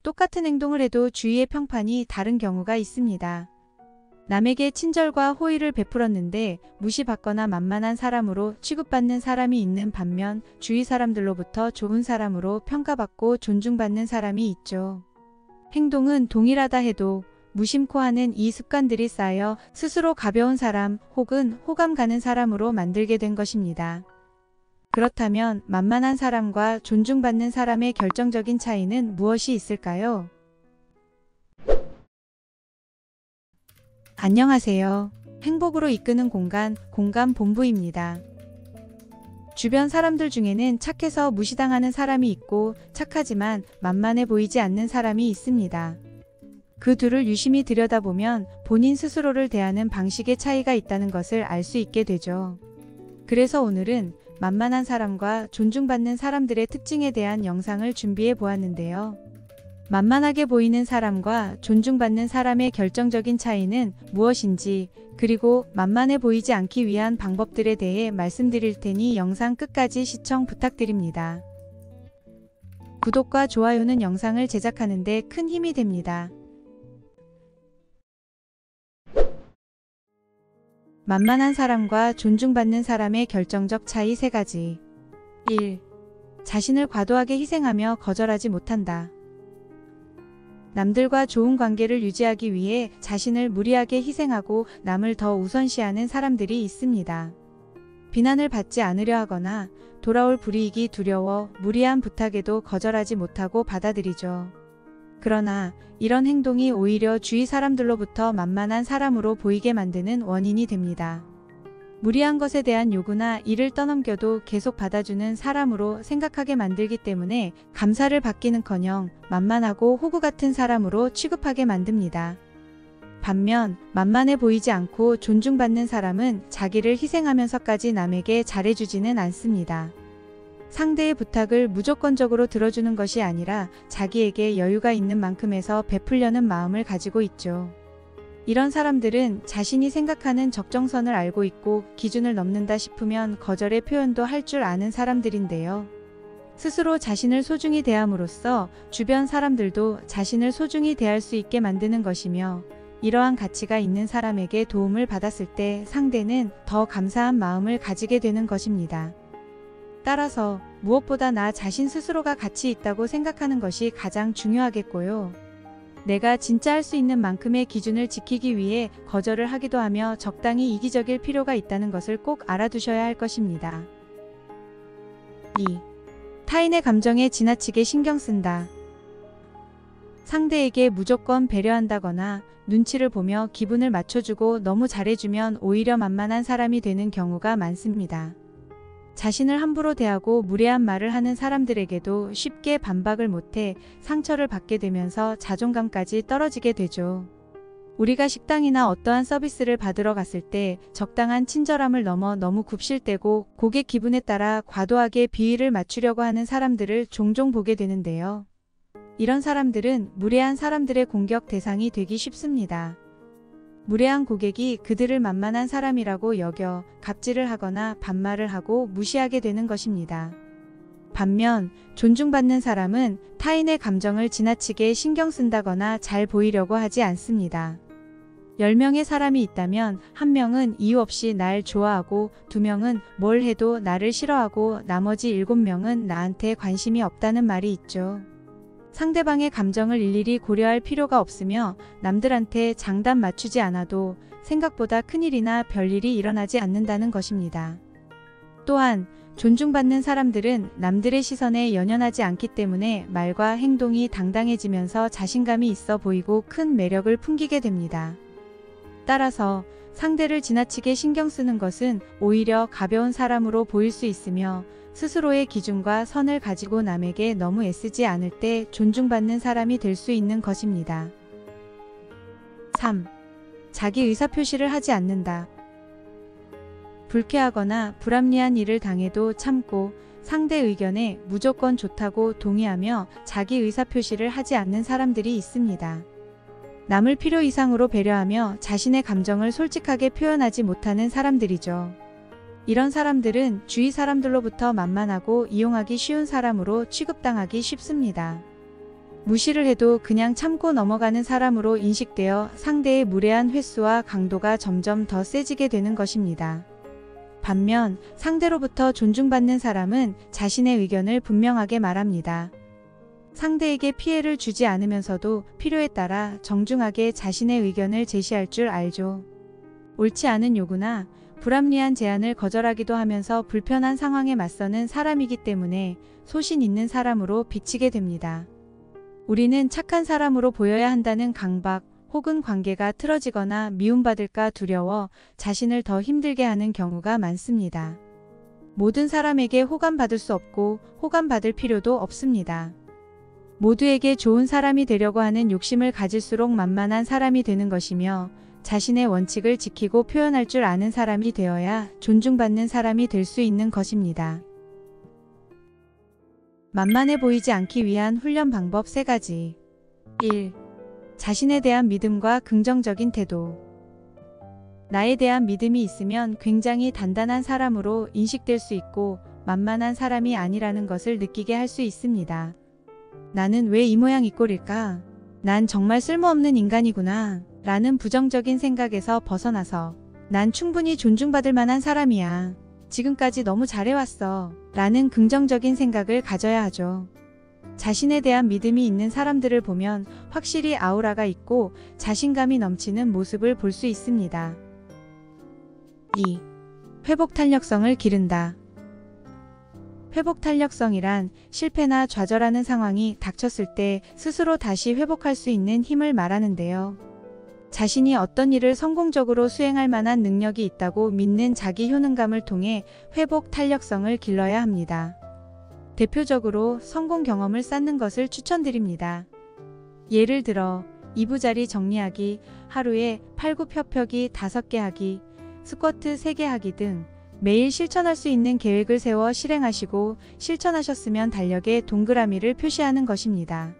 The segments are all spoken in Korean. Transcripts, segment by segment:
똑같은 행동을 해도 주위의 평판이 다른 경우가 있습니다. 남에게 친절과 호의를 베풀었는데 무시받거나 만만한 사람으로 취급받는 사람이 있는 반면 주위 사람들로부터 좋은 사람으로 평가받고 존중받는 사람이 있죠. 행동은 동일하다 해도 무심코 하는 이 습관들이 쌓여 스스로 가벼운 사람 혹은 호감 가는 사람으로 만들게 된 것입니다. 그렇다면 만만한 사람과 존중받는 사람의 결정적인 차이는 무엇이 있을까요? 안녕하세요. 행복으로 이끄는 공간, 공간본부입니다. 주변 사람들 중에는 착해서 무시당하는 사람이 있고 착하지만 만만해 보이지 않는 사람이 있습니다. 그 둘을 유심히 들여다보면 본인 스스로를 대하는 방식의 차이가 있다는 것을 알 수 있게 되죠. 그래서 오늘은 만만한 사람과 존중받는 사람들의 특징에 대한 영상을 준비해 보았는데요. 만만하게 보이는 사람과 존중받는 사람의 결정적인 차이는 무엇인지, 그리고 만만해 보이지 않기 위한 방법들에 대해 말씀드릴 테니 영상 끝까지 시청 부탁드립니다. 구독과 좋아요는 영상을 제작하는 데 큰 힘이 됩니다. 만만한 사람과 존중받는 사람의 결정적 차이 3가지. 1. 자신을 과도하게 희생하며 거절하지 못한다. 남들과 좋은 관계를 유지하기 위해 자신을 무리하게 희생하고 남을 더 우선시하는 사람들이 있습니다. 비난을 받지 않으려 하거나 돌아올 불이익이 두려워 무리한 부탁에도 거절하지 못하고 받아들이죠. 그러나 이런 행동이 오히려 주위 사람들로부터 만만한 사람으로 보이게 만드는 원인이 됩니다. 무리한 것에 대한 요구나 이를 떠넘겨도 계속 받아주는 사람으로 생각하게 만들기 때문에 감사를 받기는커녕 만만하고 호구 같은 사람으로 취급하게 만듭니다. 반면 만만해 보이지 않고 존중받는 사람은 자기를 희생하면서까지 남에게 잘해주지는 않습니다. 상대의 부탁을 무조건적으로 들어주는 것이 아니라 자기에게 여유가 있는 만큼에서 베풀려는 마음을 가지고 있죠. 이런 사람들은 자신이 생각하는 적정선을 알고 있고 기준을 넘는다 싶으면 거절의 표현도 할 줄 아는 사람들인데요. 스스로 자신을 소중히 대함으로써 주변 사람들도 자신을 소중히 대할 수 있게 만드는 것이며, 이러한 가치가 있는 사람에게 도움을 받았을 때 상대는 더 감사한 마음을 가지게 되는 것입니다. 따라서 무엇보다 나 자신 스스로가 가치 있다고 생각하는 것이 가장 중요하겠고요. 내가 진짜 할 수 있는 만큼의 기준을 지키기 위해 거절을 하기도 하며 적당히 이기적일 필요가 있다는 것을 꼭 알아두셔야 할 것입니다. 2. 타인의 감정에 지나치게 신경 쓴다. 상대에게 무조건 배려한다거나 눈치를 보며 기분을 맞춰주고 너무 잘해주면 오히려 만만한 사람이 되는 경우가 많습니다. 자신을 함부로 대하고 무례한 말을 하는 사람들에게도 쉽게 반박을 못해 상처를 받게 되면서 자존감까지 떨어지게 되죠. 우리가 식당이나 어떠한 서비스를 받으러 갔을 때 적당한 친절함을 넘어 너무 굽실대고 고객 기분에 따라 과도하게 비위를 맞추려고 하는 사람들을 종종 보게 되는데요. 이런 사람들은 무례한 사람들의 공격 대상이 되기 쉽습니다. 무례한 고객이 그들을 만만한 사람이라고 여겨 갑질을 하거나 반말을 하고 무시하게 되는 것입니다. 반면 존중받는 사람은 타인의 감정을 지나치게 신경 쓴다거나 잘 보이려고 하지 않습니다. 10명의 사람이 있다면 1명은 이유 없이 날 좋아하고 2명은 뭘 해도 나를 싫어하고 나머지 7명은 나한테 관심이 없다는 말이 있죠. 상대방의 감정을 일일이 고려할 필요가 없으며 남들한테 장단 맞추지 않아도 생각보다 큰일이나 별일이 일어나지 않는다는 것입니다. 또한 존중받는 사람들은 남들의 시선에 연연하지 않기 때문에 말과 행동이 당당해지면서 자신감이 있어 보이고 큰 매력을 풍기게 됩니다. 따라서 상대를 지나치게 신경 쓰는 것은 오히려 가벼운 사람으로 보일 수 있으며, 스스로의 기준과 선을 가지고 남에게 너무 애쓰지 않을 때 존중받는 사람이 될 수 있는 것입니다. 3. 자기 의사표시를 하지 않는다. 불쾌하거나 불합리한 일을 당해도 참고 상대 의견에 무조건 좋다고 동의하며 자기 의사표시를 하지 않는 사람들이 있습니다. 남을 필요 이상으로 배려하며 자신의 감정을 솔직하게 표현하지 못하는 사람들이죠. 이런 사람들은 주위 사람들로부터 만만하고 이용하기 쉬운 사람으로 취급당하기 쉽습니다. 무시를 해도 그냥 참고 넘어가는 사람으로 인식되어 상대의 무례한 횟수와 강도가 점점 더 세지게 되는 것입니다. 반면 상대로부터 존중받는 사람은 자신의 의견을 분명하게 말합니다. 상대에게 피해를 주지 않으면서도 필요에 따라 정중하게 자신의 의견을 제시할 줄 알죠. 옳지 않은 요구나 불합리한 제안을 거절하기도 하면서 불편한 상황에 맞서는 사람이기 때문에 소신 있는 사람으로 비치게 됩니다. 우리는 착한 사람으로 보여야 한다는 강박 혹은 관계가 틀어지거나 미움받을까 두려워 자신을 더 힘들게 하는 경우가 많습니다. 모든 사람에게 호감받을 수 없고 호감받을 필요도 없습니다. 모두에게 좋은 사람이 되려고 하는 욕심을 가질수록 만만한 사람이 되는 것이며 자신의 원칙을 지키고 표현할 줄 아는 사람이 되어야 존중받는 사람이 될 수 있는 것입니다. 만만해 보이지 않기 위한 훈련 방법 3가지. 1. 자신에 대한 믿음과 긍정적인 태도. 나에 대한 믿음이 있으면 굉장히 단단한 사람으로 인식될 수 있고 만만한 사람이 아니라는 것을 느끼게 할 수 있습니다. 나는 왜 이 모양 이 꼴일까? 난 정말 쓸모없는 인간이구나 라는 부정적인 생각에서 벗어나서 난 충분히 존중받을 만한 사람이야. 지금까지 너무 잘해왔어 라는 긍정적인 생각을 가져야 하죠. 자신에 대한 믿음이 있는 사람들을 보면 확실히 아우라가 있고 자신감이 넘치는 모습을 볼 수 있습니다. 2. 회복 탄력성을 기른다. 회복 탄력성이란 실패나 좌절하는 상황이 닥쳤을 때 스스로 다시 회복할 수 있는 힘을 말하는데요. 자신이 어떤 일을 성공적으로 수행할 만한 능력이 있다고 믿는 자기 효능감을 통해 회복 탄력성을 길러야 합니다. 대표적으로 성공 경험을 쌓는 것을 추천드립니다. 예를 들어 이부자리 정리하기, 하루에 팔굽혀펴기 5개 하기, 스쿼트 3개 하기 등 매일 실천할 수 있는 계획을 세워 실행하시고 실천하셨으면 달력에 동그라미를 표시하는 것입니다.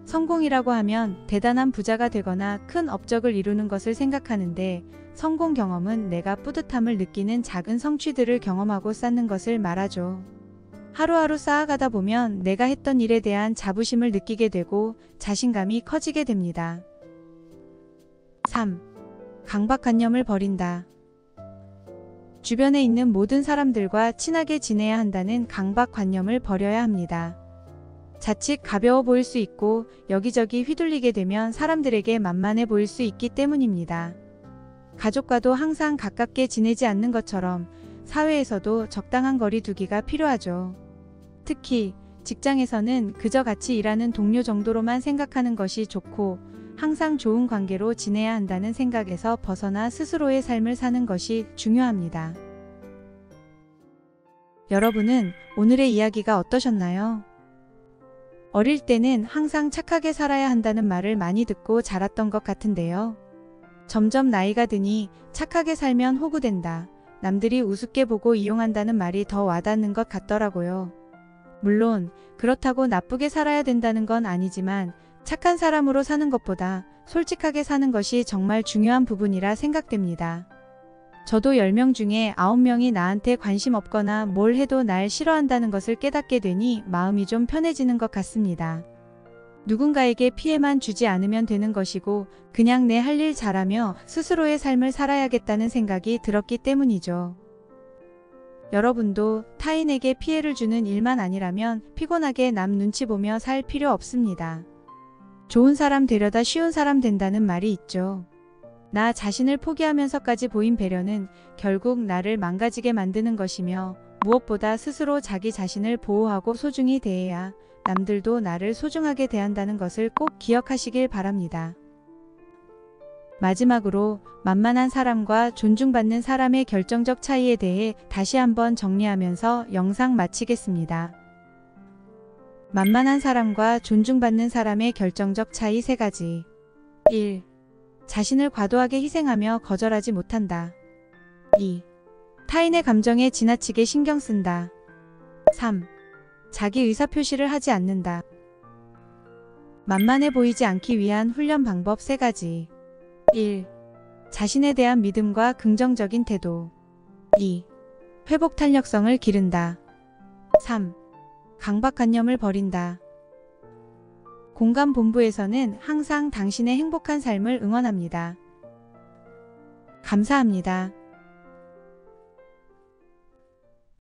성공이라고 하면 대단한 부자가 되거나 큰 업적을 이루는 것을 생각하는데 성공 경험은 내가 뿌듯함을 느끼는 작은 성취들을 경험하고 쌓는 것을 말하죠. 하루하루 쌓아가다 보면 내가 했던 일에 대한 자부심을 느끼게 되고 자신감이 커지게 됩니다. 3. 강박관념을 버린다. 주변에 있는 모든 사람들과 친하게 지내야 한다는 강박관념을 버려야 합니다. 자칫 가벼워 보일 수 있고 여기저기 휘둘리게 되면 사람들에게 만만해 보일 수 있기 때문입니다. 가족과도 항상 가깝게 지내지 않는 것처럼 사회에서도 적당한 거리 두기가 필요하죠. 특히 직장에서는 그저 같이 일하는 동료 정도로만 생각하는 것이 좋고 항상 좋은 관계로 지내야 한다는 생각에서 벗어나 스스로의 삶을 사는 것이 중요합니다. 여러분은 오늘의 이야기가 어떠셨나요? 어릴 때는 항상 착하게 살아야 한다는 말을 많이 듣고 자랐던 것 같은데요. 점점 나이가 드니 착하게 살면 호구된다, 남들이 우습게 보고 이용한다는 말이 더 와닿는 것 같더라고요. 물론 그렇다고 나쁘게 살아야 된다는 건 아니지만 착한 사람으로 사는 것보다 솔직하게 사는 것이 정말 중요한 부분이라 생각됩니다. 저도 10명 중에 9명이 나한테 관심 없거나 뭘 해도 날 싫어한다는 것을 깨닫게 되니 마음이 좀 편해지는 것 같습니다. 누군가에게 피해만 주지 않으면 되는 것이고 그냥 내 할 일 잘하며 스스로의 삶을 살아야겠다는 생각이 들었기 때문이죠. 여러분도 타인에게 피해를 주는 일만 아니라면 피곤하게 남 눈치 보며 살 필요 없습니다. 좋은 사람 되려다 쉬운 사람 된다는 말이 있죠. 나 자신을 포기하면서까지 보인 배려는 결국 나를 망가지게 만드는 것이며 무엇보다 스스로 자기 자신을 보호하고 소중히 대해야 남들도 나를 소중하게 대한다는 것을 꼭 기억하시길 바랍니다. 마지막으로 만만한 사람과 존중받는 사람의 결정적 차이에 대해 다시 한번 정리하면서 영상 마치겠습니다. 만만한 사람과 존중받는 사람의 결정적 차이 3가지. 1. 자신을 과도하게 희생하며 거절하지 못한다. 2. 타인의 감정에 지나치게 신경 쓴다. 3. 자기 의사표시를 하지 않는다. 만만해 보이지 않기 위한 훈련 방법 3가지. 1. 자신에 대한 믿음과 긍정적인 태도. 2. 회복 탄력성을 기른다. 3. 강박관념을 버린다. 공감본부에서는 항상 당신의 행복한 삶을 응원합니다. 감사합니다.